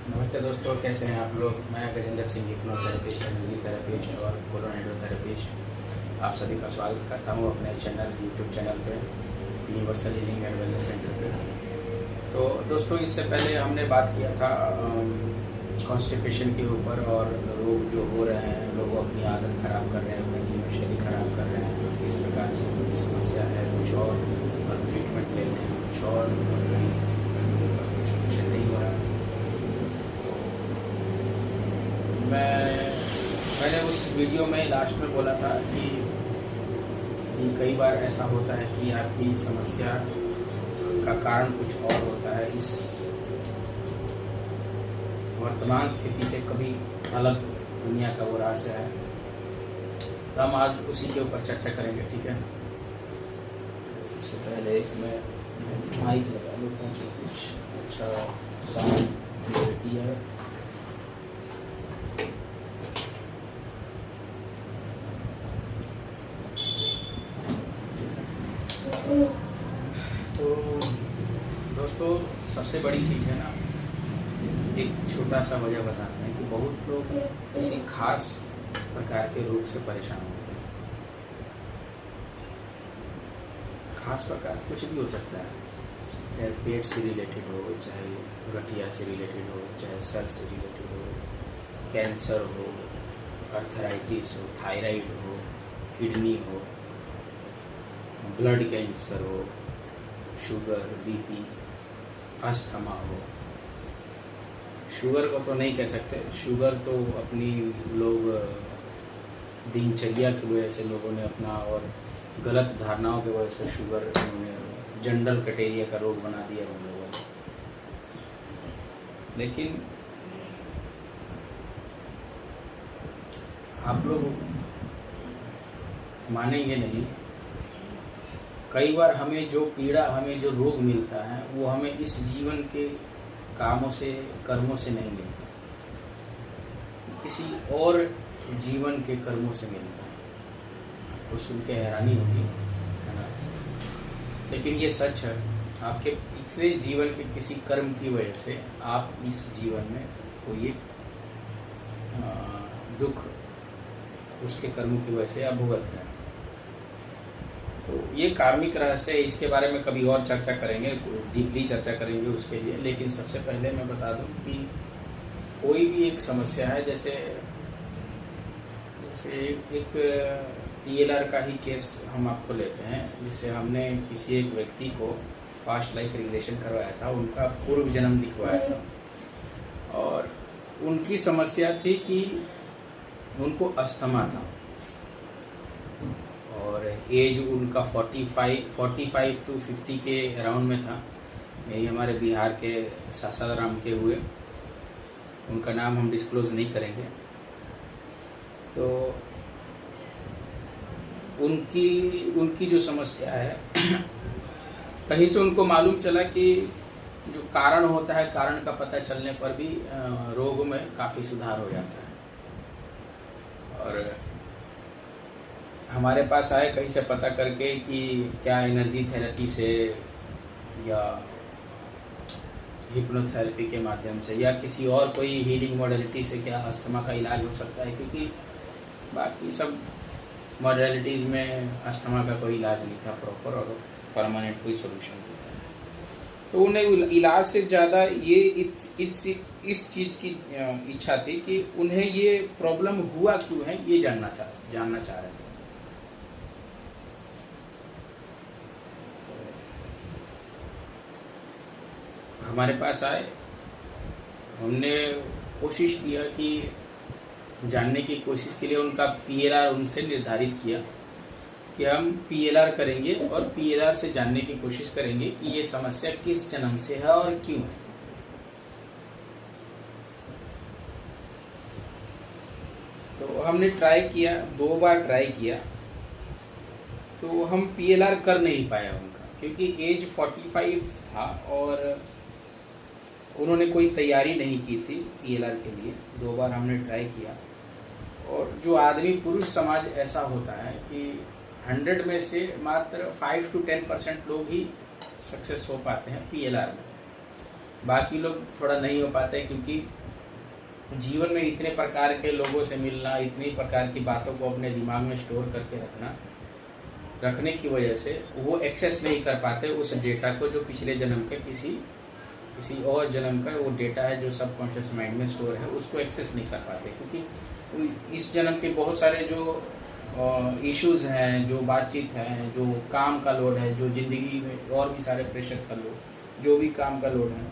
नमस्ते दोस्तों, कैसे हैं आप लोग। मैं Gajendra Singh, hypnotherapist, energy therapist और कोलोनाइड्रोथेरेपिस्ट। आप सभी का स्वागत करता हूं अपने यूट्यूब चैनल पे, universal healing and wellness centre पे। तो दोस्तों, इससे पहले हमने बात किया था कॉन्स्टिपेशन के ऊपर और रोग जो हो रहे हैं, लोग अपनी आदत ख़राब कर रहे हैं, अपनी जीवन शैली ख़राब कर रहे हैं, किस प्रकार से उनकी समस्या है, कुछ और ट्रीटमेंट ले रहे हैं, कुछ और कहीं सोल्यूशन नहीं हो रहा है। मैंने उस वीडियो में लास्ट में बोला था कि कई बार ऐसा होता है कि आपकी समस्या का कारण कुछ और होता है, इस वर्तमान स्थिति से कभी अलग दुनिया का वो रहस्य है। तो हम आज उसी के ऊपर चर्चा करेंगे, ठीक है। उससे पहले मैं माइक लगा लूँ ताकि कुछ अच्छा साउंड क्लियरिटी है। तो दोस्तों, सबसे बड़ी चीज़ है ना, एक छोटा सा वजह बताते हैं कि बहुत लोग किसी खास प्रकार के रोग से परेशान होते हैं। खास प्रकार कुछ भी हो सकता है, चाहे पेट से रिलेटेड हो, चाहे गठिया से रिलेटेड हो, चाहे सर से रिलेटेड हो, कैंसर हो, अर्थराइटिस हो, थायराइड हो, किडनी हो, ब्लड कैंसर हो, शुगर, बीपी, अस्थमा हो। शुगर को तो नहीं कह सकते, शुगर तो अपनी लोग दिनचर्या की वजह से लोगों ने अपना और गलत धारणाओं की वजह से शुगर उन्होंने जनरल कैटेरिया का रोग बना दिया उन लोगों ने। लेकिन आप लोग मानेंगे नहीं, कई बार हमें जो पीड़ा, हमें जो रोग मिलता है वो हमें इस जीवन के कामों से, कर्मों से नहीं मिलता, किसी और जीवन के कर्मों से मिलता है। आपको सुन के हैरानी होगी, है ना, लेकिन ये सच है। आपके पिछले जीवन के किसी कर्म की वजह से आप इस जीवन में कोई एक दुख उसके कर्मों की वजह से आप भुगत रहे हैं। तो ये कार्मिक रहस्य है, इसके बारे में कभी और चर्चा करेंगे, डीपली चर्चा करेंगे उसके लिए। लेकिन सबसे पहले मैं बता दूं कि कोई भी एक समस्या है, जैसे एक PLR का ही केस हम आपको लेते हैं, जिससे हमने किसी एक व्यक्ति को पास्ट लाइफ रिग्रेशन करवाया था, उनका पूर्व जन्म दिखवाया था और उनकी समस्या थी कि उनको अस्थमा था और एज उनका 45 to 50 के अराउंड में था। यही हमारे बिहार के सासाराम के हुए, उनका नाम हम डिस्क्लोज नहीं करेंगे। तो उनकी जो समस्या है कहीं से उनको मालूम चला कि जो कारण होता है, कारण का पता चलने पर भी रोग में काफ़ी सुधार हो जाता है। और हमारे पास आए कहीं से पता करके कि क्या एनर्जी थेरेपी से या हिप्नोथेरेपी के माध्यम से या किसी और कोई हीलिंग मॉडलिटी से क्या अस्थमा का इलाज हो सकता है, क्योंकि बाकी सब मॉडलिटीज़ में अस्थमा का कोई इलाज नहीं था प्रॉपर और परमानेंट कोई सोल्यूशन नहीं था। तो उन्हें इलाज से ज़्यादा ये इस चीज़ की इच्छा थी कि उन्हें ये प्रॉब्लम हुआ क्यों है, ये जानना चाह रहे थे। हमारे पास आए, हमने कोशिश किया कि जानने की कोशिश के लिए उनका PLR उनसे निर्धारित किया कि हम PLR करेंगे और PLR से जानने की कोशिश करेंगे कि ये समस्या किस जन्म से है और क्यों है। तो हमने ट्राई किया, 2 बार ट्राई किया, तो हम PLR कर नहीं पाया उनका, क्योंकि एज 45 था और उन्होंने कोई तैयारी नहीं की थी PLR के लिए। 2 बार हमने ट्राई किया और जो आदमी, पुरुष समाज ऐसा होता है कि 100 में से मात्र 5 to 10% लोग ही सक्सेस हो पाते हैं PLR में। बाकी लोग थोड़ा नहीं हो पाते, क्योंकि जीवन में इतने प्रकार के लोगों से मिलना, इतनी प्रकार की बातों को अपने दिमाग में स्टोर करके रखने की वजह से वो एक्सेस नहीं कर पाते उस डेटा को जो पिछले जन्म के किसी और जन्म का वो डेटा है जो सबकॉन्शियस माइंड में स्टोर है, उसको एक्सेस नहीं कर पाते। क्योंकि इस जन्म के बहुत सारे जो इश्यूज़ हैं, जो बातचीत हैं, जो काम का लोड है, जो ज़िंदगी में और भी सारे प्रेशर का लोड, जो भी काम का लोड है,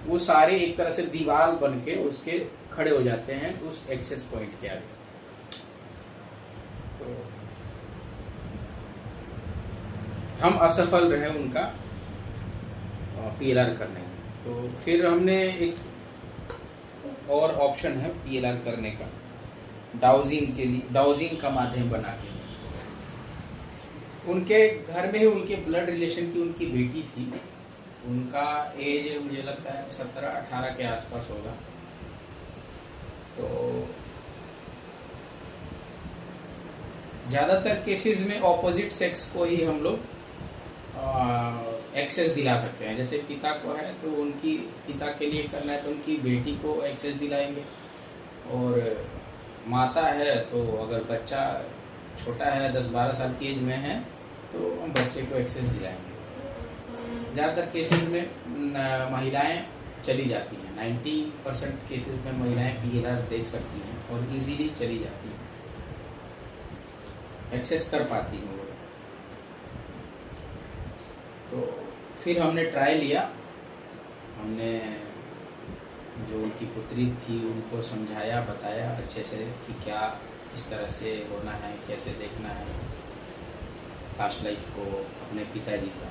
वो सारे एक तरह से दीवार बन के उसके खड़े हो जाते हैं उस एक्सेस पॉइंट के आगे। तो हम असफल रहे उनका PLR करने में। तो फिर हमने एक और ऑप्शन है PLR करने का, डाउजिंग के लिए, डाउजिंग का माध्यम बना के। उनके घर में ही उनके ब्लड रिलेशन की उनकी बेटी थी, उनका एज मुझे लगता है 17-18 के आसपास होगा। तो ज़्यादातर केसेस में ऑपोजिट सेक्स को ही हम लोग एक्सेस दिला सकते हैं। जैसे पिता को है तो उनकी पिता के लिए करना है तो उनकी बेटी को एक्सेस दिलाएंगे, और माता है तो अगर बच्चा छोटा है 10-12 साल की एज में है तो हम बच्चे को एक्सेस दिलाएंगे। ज़्यादातर केसेस में महिलाएं चली जाती हैं, 90% केसेस में महिलाएं PLR देख सकती हैं और इजीली चली जाती हैं, एक्सेस कर पाती हैं वो। तो फिर हमने ट्राई लिया, हमने जो उनकी पुत्री थी उनको समझाया, बताया अच्छे से कि क्या किस तरह से होना है, कैसे देखना है पास्ट लाइफ को अपने पिताजी का।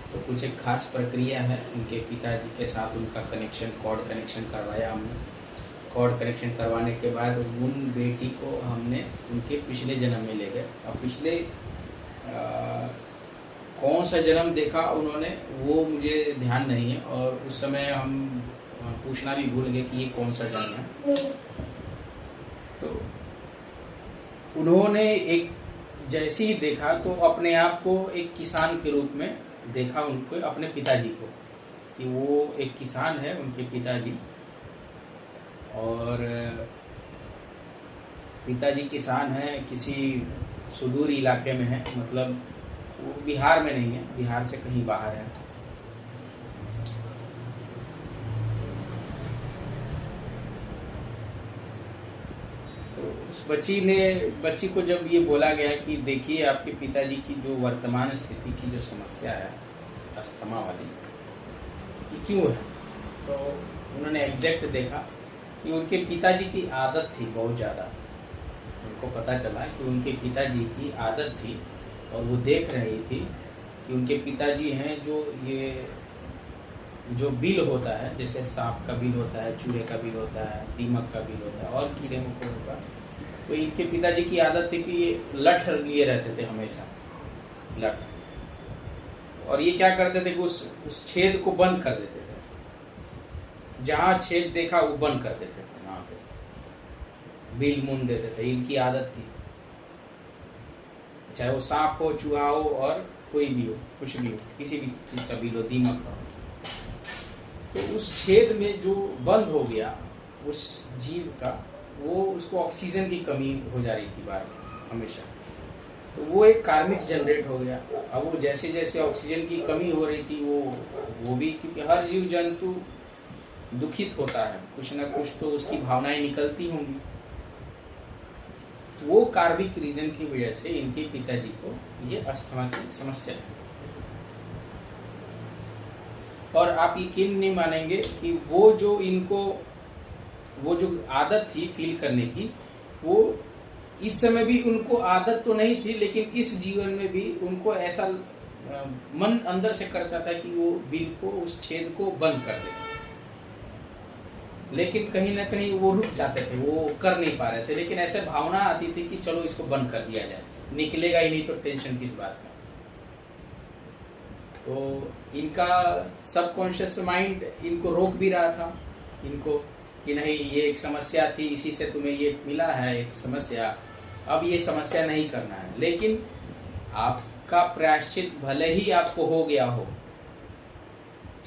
तो कुछ एक खास प्रक्रिया है, उनके पिताजी के साथ उनका कनेक्शन, कॉर्ड कनेक्शन करवाया हमने। कॉर्ड कनेक्शन करवाने के बाद उन बेटी को हमने उनके पिछले जन्म में ले गए। अब पिछले कौन सा जन्म देखा उन्होंने वो मुझे ध्यान नहीं है, और उस समय हम पूछना भी भूल गए कि ये कौन सा जन्म है। तो उन्होंने एक जैसे ही देखा तो अपने आप को एक किसान के रूप में देखा, उनको अपने पिताजी को, कि वो एक किसान है उनके पिताजी, और पिताजी किसान है, किसी सुदूर इलाके में है, मतलब वो बिहार में नहीं है, बिहार से कहीं बाहर है। तो उस बच्ची को जब ये बोला गया कि देखिए आपके पिताजी की जो वर्तमान स्थिति की जो समस्या है अस्थमा वाली, ये क्यों है, तो उन्होंने एग्जैक्ट देखा कि उनके पिताजी की आदत थी बहुत ज़्यादा। उनको पता चला कि उनके पिताजी की आदत थी, और वो देख रही थी कि उनके पिताजी हैं जो बिल होता है, जैसे सांप का बिल होता है, चूहे का बिल होता है, दीमक का बिल होता है और कीड़े मकोड़ों का, तो इनके पिताजी की आदत थी कि ये लठ लिए रहते थे हमेशा, लठ। और ये क्या करते थे कि उस छेद को बंद कर देते थे, जहाँ छेद देखा वो बंद कर देते थे, वहाँ पे बिल मुन देते थे। इनकी आदत थी, चाहे वो सांप हो, चूहा हो और कोई भी हो, कुछ भी हो, किसी भी चीज़ का बिल हो, दीमक का हो, तो उस छेद में जो बंद हो गया उस जीव का, वो उसको ऑक्सीजन की कमी हो जा रही थी बार हमेशा, तो वो एक कार्मिक जनरेट हो गया। अब वो जैसे जैसे ऑक्सीजन की कमी हो रही थी वो भी, क्योंकि हर जीव जंतु दुखित होता है, कुछ ना कुछ तो उसकी भावनाएं निकलती होंगी। वो कार्मिक रीजन की वजह से इनके पिताजी को ये अस्थमा की समस्या है। और आप यकीन नहीं मानेंगे कि वो जो आदत थी फील करने की, वो इस समय भी उनको आदत तो नहीं थी, लेकिन इस जीवन में भी उनको ऐसा मन अंदर से करता था कि वो बिल को, उस छेद को बंद कर दे, लेकिन कहीं ना कहीं वो रुक जाते थे, वो कर नहीं पा रहे थे। लेकिन ऐसे भावना आती थी कि चलो इसको बंद कर दिया जाए, निकलेगा ही नहीं तो टेंशन किस बात का। तो इनका सबकॉन्शियस माइंड इनको रोक भी रहा था, इनको कि नहीं ये एक समस्या थी, इसी से तुम्हें ये मिला है एक समस्या, अब ये समस्या नहीं करना है। लेकिन आपका प्रायश्चित भले ही आपको हो गया हो,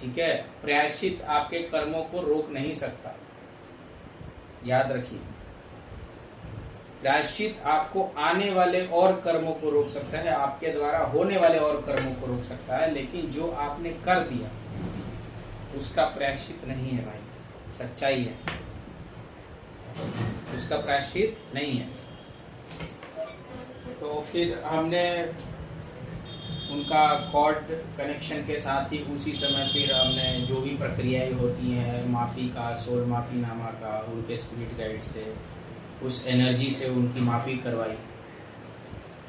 ठीक है, प्रायश्चित आपके कर्मों को रोक नहीं सकता, याद रखिए। प्रायश्चित आपको आने वाले और कर्मों को रोक सकता है, आपके द्वारा होने वाले और कर्मों को रोक सकता है, लेकिन जो आपने कर दिया उसका प्रायश्चित नहीं है भाई, सच्चाई है, उसका प्रायश्चित नहीं है। तो फिर हमने उनका कॉर्ड कनेक्शन के साथ ही उसी समय फिर हमने जो भी प्रक्रियाएं होती हैं माफ़ी का, सोल माफ़ीनामा का, उनके स्पिरिट गाइड से, उस एनर्जी से उनकी माफ़ी करवाई,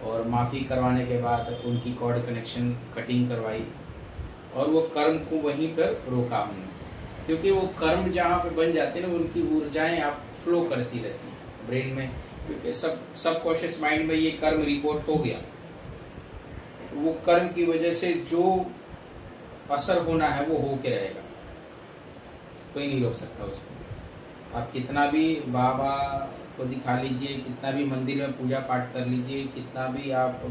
और माफ़ी करवाने के बाद उनकी कॉर्ड कनेक्शन कटिंग करवाई, और वो कर्म को वहीं पर रोका हमने, क्योंकि वो कर्म जहाँ पे बन जाते हैं ना, उनकी ऊर्जाएं आप फ्लो करती रहती हैं ब्रेन में, क्योंकि सब कॉन्शियस माइंड में ये कर्म रिपोर्ट हो गया, वो कर्म की वजह से जो असर होना है वो हो के रहेगा, कोई नहीं रोक सकता उसको। आप कितना भी बाबा को दिखा लीजिए, कितना भी मंदिर में पूजा पाठ कर लीजिए, कितना भी आप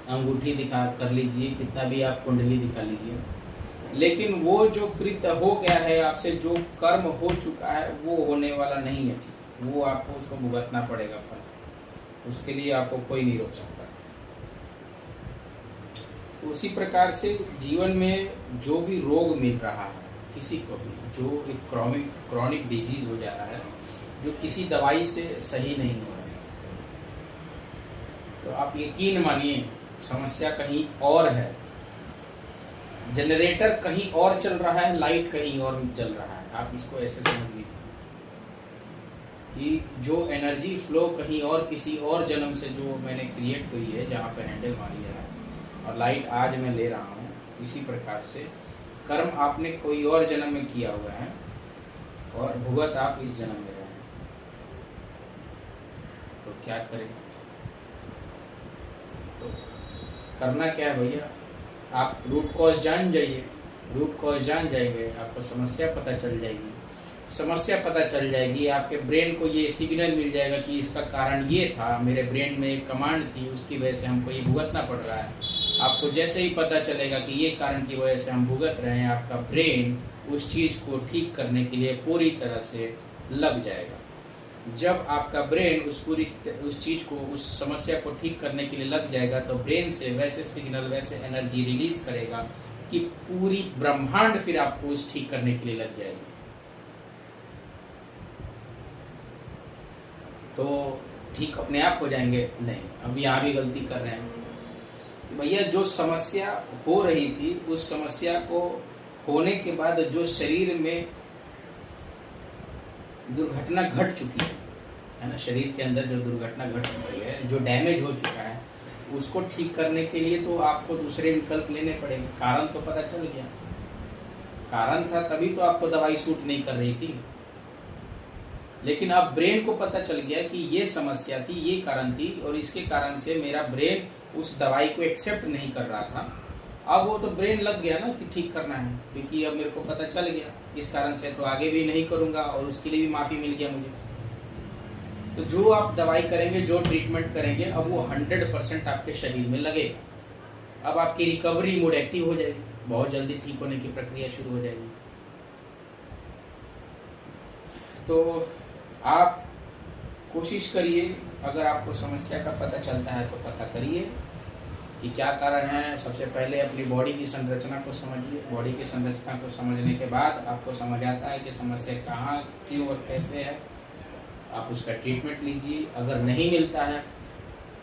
अंगूठी दिखा कर लीजिए, कितना भी आप कुंडली दिखा लीजिए, लेकिन वो जो कृत्य हो गया है आपसे, जो कर्म हो चुका है वो होने वाला नहीं है, ठीक, वो आपको उसको भुगतना पड़ेगा फल, उसके लिए आपको कोई नहीं रोक सकता। तो उसी प्रकार से जीवन में जो भी रोग मिल रहा है किसी को भी, जो एक क्रॉनिक डिजीज हो जा रहा है, जो किसी दवाई से सही नहीं हो रहा है, तो आप यकीन मानिए समस्या कहीं और है, जनरेटर कहीं और चल रहा है, लाइट कहीं और चल रहा है। आप इसको ऐसे समझ लीजिए कि जो एनर्जी फ्लो कहीं और किसी और जन्म से जो मैंने क्रिएट हुई है, जहाँ पे हैंडल मार लिया है और लाइट आज मैं ले रहा हूँ, इसी प्रकार से कर्म आपने कोई और जन्म में किया हुआ है और भुगत आप इस जन्म में रहे हैं। तो क्या करें? तो करना क्या है भैया, आप रूट कॉज जान जाइए, रूट कॉज जान जाएंगे आपको समस्या पता चल जाएगी, समस्या पता चल जाएगी, आपके ब्रेन को ये सिग्नल मिल जाएगा कि इसका कारण ये था, मेरे ब्रेन में एक कमांड थी, उसकी वजह से हमको ये भुगतना पड़ रहा है। आपको जैसे ही पता चलेगा कि ये कारण की वजह से हम भुगत रहे हैं, आपका ब्रेन उस चीज़ को ठीक करने के लिए पूरी तरह से लग जाएगा। जब आपका ब्रेन उस चीज़ को, उस समस्या को ठीक करने के लिए लग जाएगा, तो ब्रेन से वैसे सिग्नल, वैसे एनर्जी रिलीज करेगा कि पूरी ब्रह्मांड फिर आपको उस ठीक करने के लिए लग जाएगी। तो ठीक अपने आप हो जाएंगे? नहीं, अब यहाँ भी गलती कर रहे हैं कि भैया जो समस्या हो रही थी, उस समस्या को होने के बाद जो शरीर में दुर्घटना घट चुकी है ना, शरीर के अंदर जो दुर्घटना घट चुकी है, जो डैमेज हो चुका है, उसको ठीक करने के लिए तो आपको दूसरे विकल्प लेने पड़ेंगे। कारण तो पता चल गया, कारण था तभी तो आपको दवाई सूट नहीं कर रही थी, लेकिन अब ब्रेन को पता चल गया कि ये समस्या थी, ये कारण थी, और इसके कारण से मेरा ब्रेन उस दवाई को एक्सेप्ट नहीं कर रहा था। अब वो तो ब्रेन लग गया ना कि ठीक करना है, क्योंकि अब मेरे को पता चल गया, इस कारण से तो आगे भी नहीं करूंगा, और उसके लिए भी माफ़ी मिल गया मुझे। तो जो आप दवाई करेंगे, जो ट्रीटमेंट करेंगे, अब वो 100% आपके शरीर में लगेगा। अब आपकी रिकवरी मोड एक्टिव हो जाएगी, बहुत जल्दी ठीक होने की प्रक्रिया शुरू हो जाएगी। तो आप कोशिश करिए, अगर आपको समस्या का पता चलता है तो पता करिए कि क्या कारण है। सबसे पहले अपनी बॉडी की संरचना को समझिए, बॉडी की संरचना को समझने के बाद आपको समझ आता है कि समस्या कहाँ, क्यों और कैसे है, आप उसका ट्रीटमेंट लीजिए। अगर नहीं मिलता है,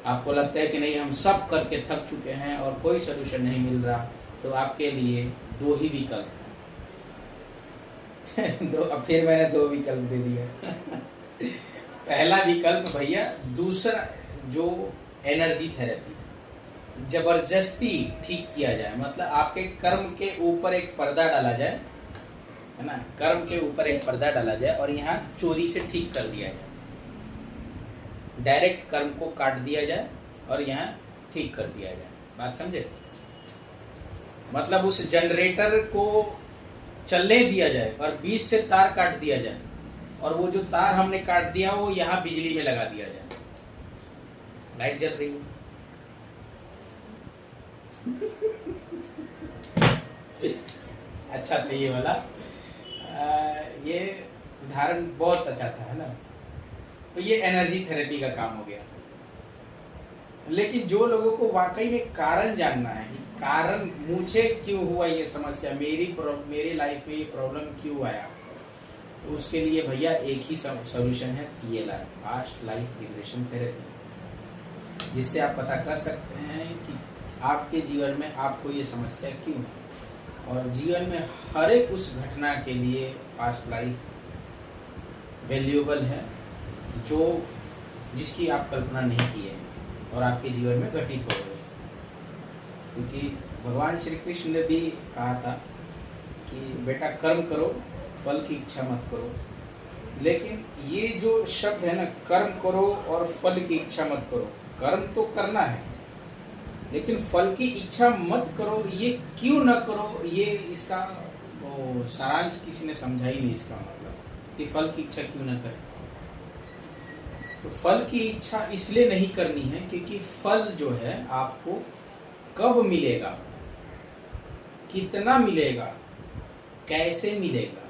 आपको लगता है कि नहीं हम सब करके थक चुके हैं और कोई सलूशन नहीं मिल रहा, तो आपके लिए दो ही विकल्प हैं। अब फिर मैंने दो विकल्प दे दिया। पहला विकल्प भैया, दूसरा जो एनर्जी थेरेपी, जबरदस्ती ठीक किया जाए, मतलब आपके कर्म के ऊपर एक पर्दा डाला जाए, है ना, कर्म के ऊपर एक पर्दा डाला जाए और यहाँ चोरी से ठीक कर दिया जाए, डायरेक्ट कर्म को काट दिया जाए और यहाँ ठीक कर दिया जाए। बात समझे? मतलब उस जनरेटर को चलने दिया जाए और बीच से तार काट दिया जाए, और वो जो तार हमने काट दिया वो यहाँ बिजली में लगा दिया जाए, लाइट जल रही है। अच्छा था ये वाला। ये उदाहरण बहुत अच्छा था, है ना। तो ये एनर्जी थेरेपी का काम हो गया। लेकिन जो लोगों को वाकई में कारण जानना है कि कारण मुझे क्यों हुआ ये समस्या, मेरी लाइफ में ये प्रॉब्लम क्यों आया, तो उसके लिए भैया एक ही सॉल्यूशन है, PLR, past life regression therapy, जिससे आप पता कर सकते हैं कि आपके जीवन में आपको ये समस्या क्यों है। और जीवन में हर एक उस घटना के लिए पास्ट लाइफ वैल्यूएबल है जो जिसकी आप कल्पना नहीं की है और आपके जीवन में घटित हो गए। क्योंकि भगवान श्री कृष्ण ने भी कहा था कि बेटा कर्म करो, फल की इच्छा मत करो। लेकिन ये जो शब्द है ना, कर्म करो और फल की इच्छा मत करो, कर्म तो करना है लेकिन फल की इच्छा मत करो, ये क्यों न करो, ये इसका सारांश किसी ने समझा ही नहीं। इसका मतलब कि फल की इच्छा क्यों न करें। तो फल की इच्छा इसलिए नहीं करनी है क्योंकि फल जो है आपको कब मिलेगा, कितना मिलेगा, कैसे मिलेगा,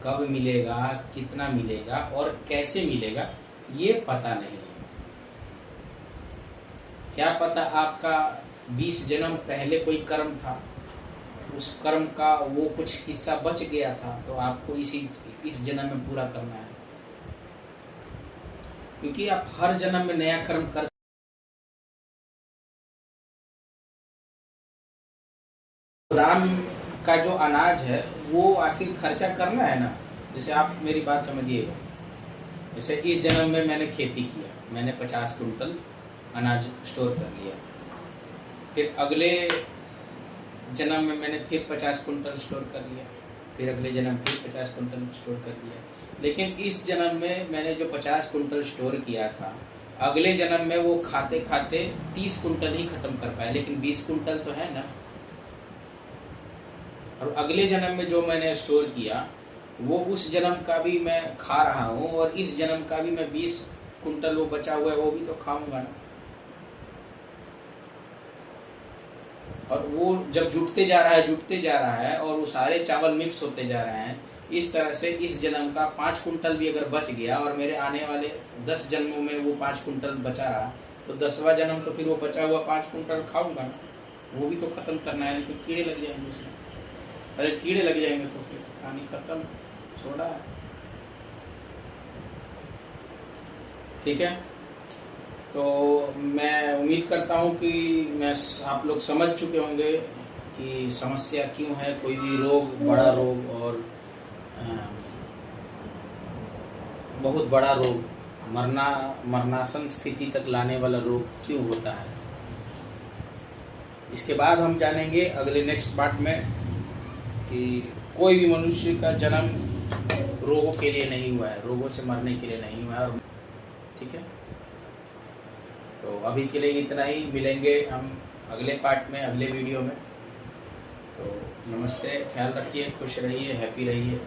कब मिलेगा, कितना मिलेगा और कैसे मिलेगा, ये पता नहीं है। क्या पता आपका 20 जन्म पहले कोई कर्म था, उस कर्म का वो कुछ हिस्सा बच गया था, तो आपको इस जन्म में पूरा करना है। क्योंकि आप हर जन्म में नया कर्म कर, गोदाम का जो अनाज है वो आखिर खर्चा करना है ना। जैसे आप मेरी बात समझिएगा, जैसे इस जन्म में मैंने खेती किया, मैंने 50 कुंटल अनाज स्टोर कर लिया, फिर अगले जन्म में मैंने फिर 50 कुंटल स्टोर कर लिया, फिर अगले जन्म फिर 50 कुंटल स्टोर कर लिया। लेकिन इस जन्म में मैंने जो 50 कुंटल स्टोर किया था, अगले जन्म में वो खाते खाते 30 कुंटल ही खत्म कर पाया, लेकिन 20 कुंटल तो है ना। और अगले जन्म में जो मैंने स्टोर किया वो उस जन्म का भी मैं खा रहा हूँ, और इस जन्म का भी मैं 20 कुंटल वो बचा हुआ है वो भी तो खाऊंगा ना। और वो जब जुटते जा रहा है और वो सारे चावल मिक्स होते जा रहे हैं, इस तरह से इस जन्म का 5 कुंटल भी अगर बच गया और मेरे आने वाले 10 जन्मों में वो 5 कुंटल बचा रहा, तो 10वां जन्म तो फिर वो बचा हुआ 5 कुंटल खाऊंगा ना। वो भी तो खत्म करना है, तो कीड़े लग जाएंगे उसमें। अरे कीड़े लग जाएंगे तो फिर कहानी खत्म, सोडा है। ठीक है, तो मैं उम्मीद करता हूँ कि आप लोग समझ चुके होंगे कि समस्या क्यों है। कोई भी रोग, बड़ा रोग और बहुत बड़ा रोग, मरणासन स्थिति तक लाने वाला रोग क्यों होता है। इसके बाद हम जानेंगे अगले नेक्स्ट पार्ट में कि कोई भी मनुष्य का जन्म रोगों के लिए नहीं हुआ है, रोगों से मरने के लिए नहीं हुआ है। ठीक है, तो अभी के लिए इतना ही। मिलेंगे हम अगले पार्ट में, अगले वीडियो में। तो नमस्ते, ख्याल रखिए, खुश रहिए, हैप्पी रहिए।